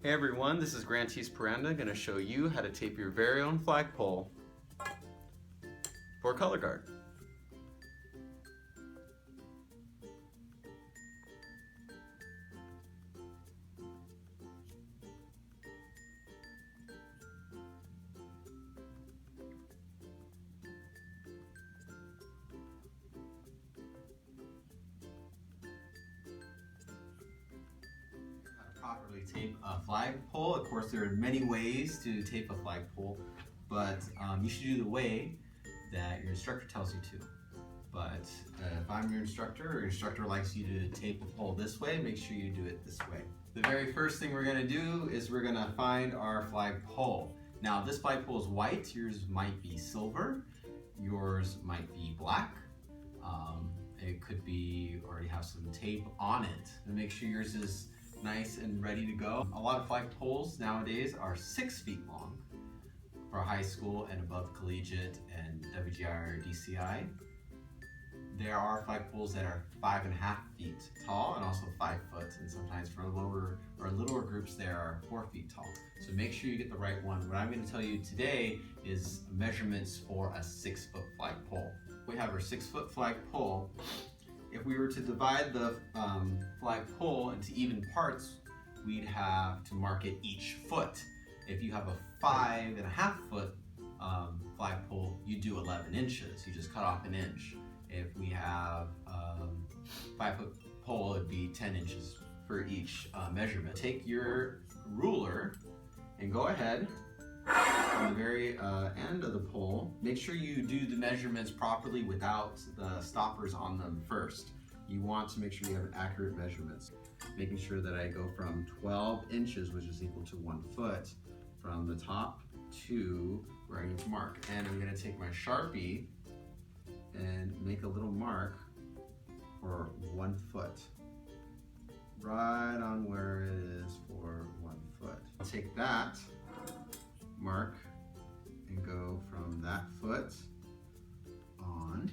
Hey everyone, this is Grantis Paranda going to show you how to tape your very own flagpole for color guard. Properly tape a flagpole. Of course, there are many ways to tape a flagpole, but you should do the way that your instructor tells you to. But if I'm your instructor, or your instructor likes you to tape a pole this way, make sure you do it this way. The very first thing we're gonna do is we're gonna find our flagpole. Now, this flagpole is white, yours might be silver, yours might be black. It could be already have some tape on it. And make sure yours is nice and ready to go. A lot of flagpoles nowadays are 6 feet long for high school and above collegiate and WGI or DCI. There are flagpoles that are 5.5 feet tall and also 5 foot, and sometimes for lower or littler groups there are 4 feet tall. So make sure you get the right one. What I'm going to tell you today is measurements for a 6-foot flagpole. We have our 6-foot flagpole. If we were to divide the flagpole into even parts, we'd have to mark it each foot. If you have a 5.5 foot flagpole, you do 11 inches. You just cut off an inch. If we have 5-foot pole, it'd be 10 inches for each measurement. Take your ruler and go ahead on the very end of the pole. Make sure you do the measurements properly without the stoppers on them first. You want to make sure you have accurate measurements. Making sure that I go from 12 inches, which is equal to 1 foot, from the top to where I need to mark. And I'm gonna take my Sharpie and make a little mark for 1 foot. Right on where it is for 1 foot. I'll take that mark and go from that foot on.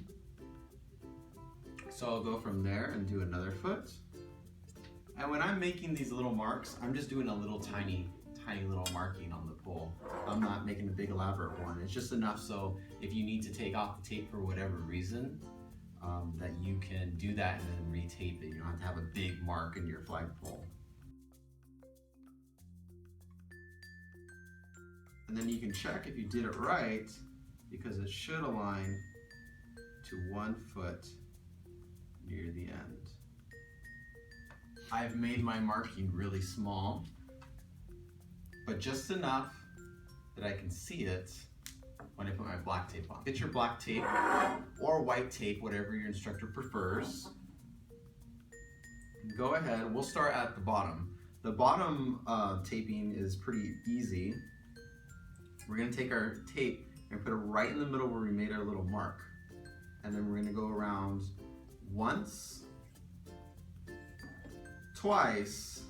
So I'll go from there and do another foot. And when I'm making these little marks, I'm just doing a little tiny little marking on the pole. I'm not making a big elaborate one. It's just enough so if you need to take off the tape for whatever reason, that you can do that and then retape it. You don't have to have a big mark in your flagpole. And then you can check if you did it right, because it should align to 1 foot near the end. I've made my marking really small, but just enough that I can see it when I put my black tape on. Get your black tape or white tape, whatever your instructor prefers. Go ahead, we'll start at the bottom. The bottom taping is pretty easy. We're gonna take our tape and put it right in the middle where we made our little mark. And then we're gonna go around once, twice,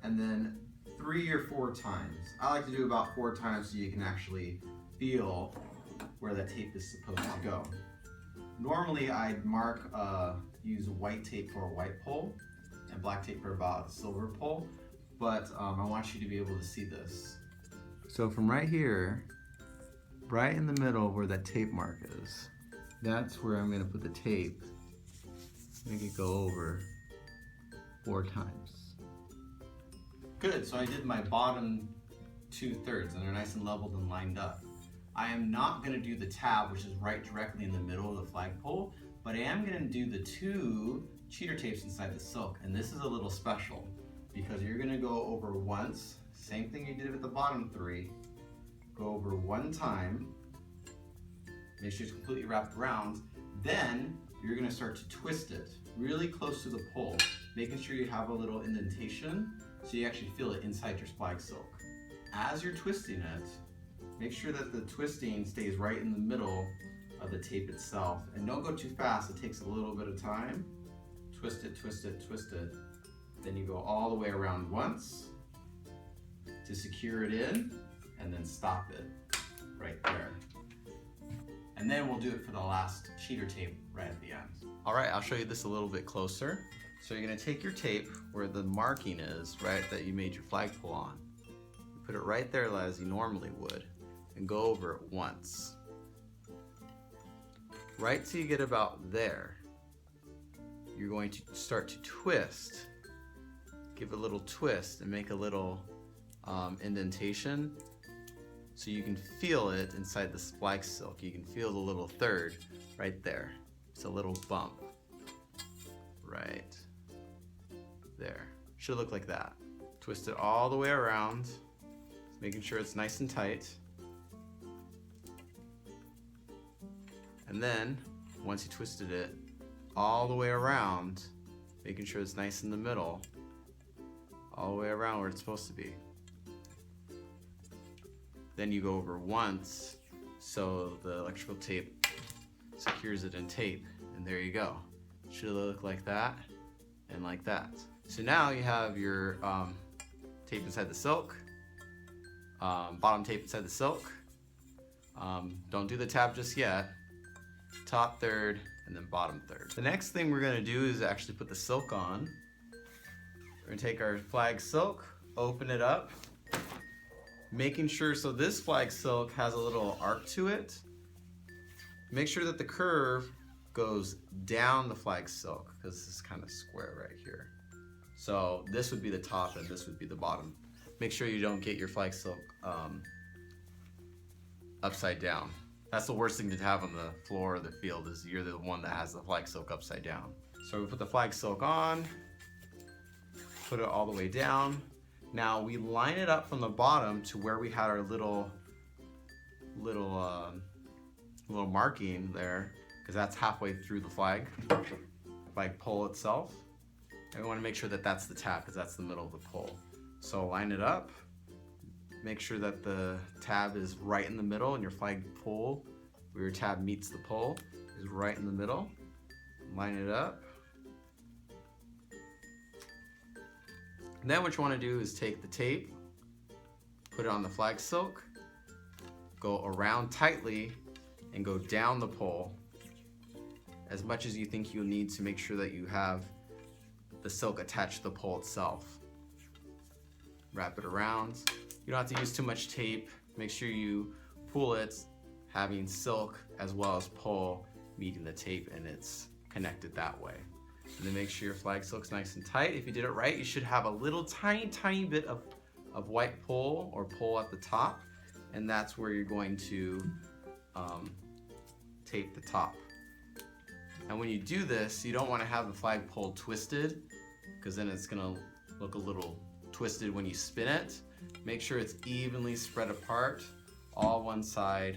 and then 3 or 4 times. I like to do about 4 times so you can actually feel where that tape is supposed to go. Normally I'd mark, use white tape for a white pole and black tape for about a silver pole, but I want you to be able to see this. So from right here, right in the middle where that tape mark is, that's where I'm gonna put the tape, make it go over 4 times. Good, so I did my bottom 2/3 and they're nice and leveled and lined up. I am not gonna do the tab, which is right directly in the middle of the flagpole, but I am gonna do the 2 cheater tapes inside the silk. And this is a little special because you're gonna go over once, same thing you did with the bottom 3, go over 1 time, make sure it's completely wrapped around, then you're gonna start to twist it really close to the pole, making sure you have a little indentation so you actually feel it inside your flag silk. As you're twisting it, make sure that the twisting stays right in the middle of the tape itself, and don't go too fast, it takes a little bit of time. Twist it, twist it, twist it. Then you go all the way around once to secure it in, and then stop it right there. And then we'll do it for the last cheater tape right at the end. All right, I'll show you this a little bit closer. So you're gonna take your tape where the marking is, right, that you made your flagpole on. You put it right there as you normally would and go over it once. Right till you get about there, you're going to start to twist. Give a little twist and make a little indentation so you can feel it inside the flag silk. You can feel the little third right there. It's a little bump. Right there. Should look like that. Twist it all the way around, making sure it's nice and tight. And then, once you twisted it all the way around, making sure it's nice in the middle, all the way around where it's supposed to be. Then you go over once, so the electrical tape secures it in tape, and there you go. Should look like that and like that. So now you have your tape inside the silk, bottom tape inside the silk. Don't do the tab just yet. Top third and then bottom third. The next thing we're gonna do is actually put the silk on. We're gonna take our flag silk, open it up, making sure, so this flag silk has a little arc to it. Make sure that the curve goes down the flag silk, because this is kind of square right here. So this would be the top and this would be the bottom. Make sure you don't get your flag silk upside down. That's the worst thing to have on the floor of the field, is you're the one that has the flag silk upside down. So we put the flag silk on, put it all the way down. Now we line it up from the bottom to where we had our little marking there, because that's halfway through the flag pole itself. And we want to make sure that that's the tab, because that's the middle of the pole. So line it up. Make sure that the tab is right in the middle, and your flag pole, where your tab meets the pole, is right in the middle. Line it up. And then what you want to do is take the tape, put it on the flag silk, go around tightly, and go down the pole as much as you think you'll need to make sure that you have the silk attached to the pole itself. Wrap it around. You don't have to use too much tape. Make sure you pull it, having silk as well as pole meeting the tape, and it's connected that way. And then make sure your flag silk's nice and tight. If you did it right, you should have a little tiny bit of white pole or pole at the top, and that's where you're going to tape the top. And when you do this, you don't want to have the flag pole twisted, because then it's gonna look a little twisted when you spin it. Make sure it's evenly spread apart, all one side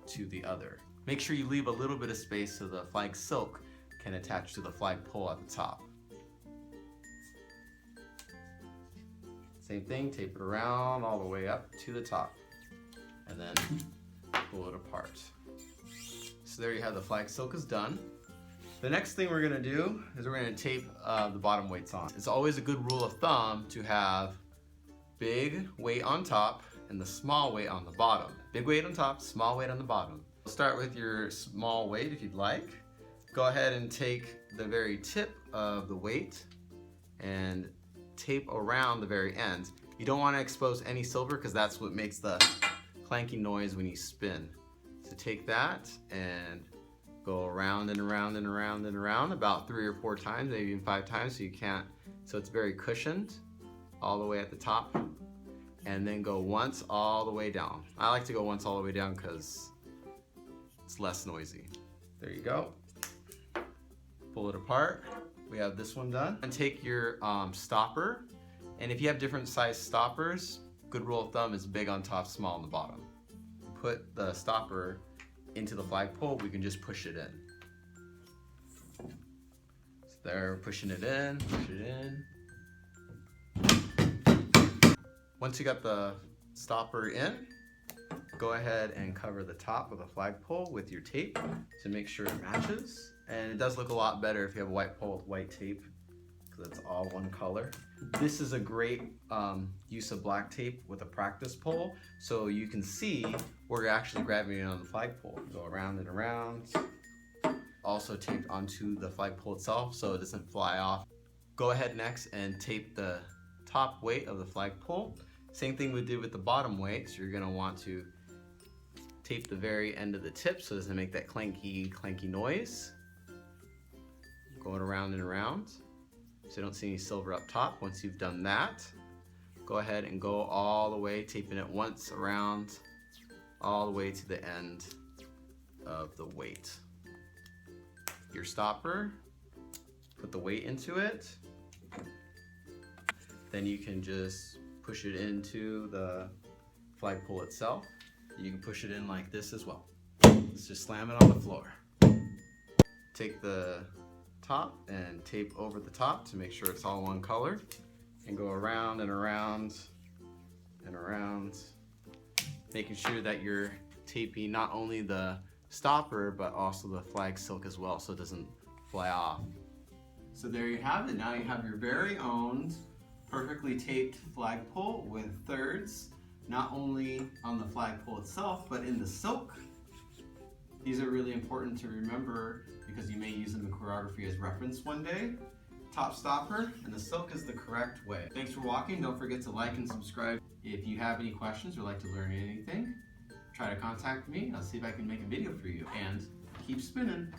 to the other. Make sure you leave a little bit of space so the flag silk can attach to the flag pole at the top. Same thing, tape it around all the way up to the top, and then pull it apart. So there you have the flag silk is done. The next thing we're gonna do is we're gonna tape the bottom weights on. It's always a good rule of thumb to have big weight on top and the small weight on the bottom. Big weight on top, small weight on the bottom. We'll start with your small weight if you'd like. Go ahead and take the very tip of the weight and tape around the very end. You don't want to expose any silver, because that's what makes the clanking noise when you spin. So take that and go around and around and around and around about 3 or 4 times, maybe even 5 times, so it's very cushioned all the way at the top. And then go once all the way down. I like to go once all the way down because it's less noisy. There you go. Pull it apart. We have this one done. And take your stopper, and if you have different size stoppers, good rule of thumb is big on top, small on the bottom. Put the stopper into the flagpole, we can just push it in. So there, pushing it in, push it in. Once you got the stopper in, go ahead and cover the top of the flagpole with your tape to make sure it matches. And it does look a lot better if you have a white pole with white tape, because it's all one color. This is a great use of black tape with a practice pole, so you can see where you're actually grabbing it on the flagpole. Go around and around. Also taped onto the flagpole itself so it doesn't fly off. Go ahead next and tape the top weight of the flagpole. Same thing we did with the bottom weight, so you're going to want to tape the very end of the tip so it doesn't make that clanky noise. Going around and around so you don't see any silver up top. Once you've done that, go ahead and go all the way, taping it once around, all the way to the end of the weight. Your stopper, put the weight into it. Then you can just push it into the flagpole itself. You can push it in like this as well. Let's just slam it on the floor. Take the top and tape over the top to make sure it's all one color, and go around and around and around, making sure that you're taping not only the stopper but also the flag silk as well so it doesn't fly off. So there you have it. Now you have your very own perfectly taped flagpole with thirds, not only on the flagpole itself but in the silk. These are really important to remember because you may use them in choreography as reference one day. Top stopper and the silk is the correct way. Thanks for watching. Don't forget to like and subscribe. If you have any questions or like to learn anything, try to contact me. I'll see if I can make a video for you. And keep spinning.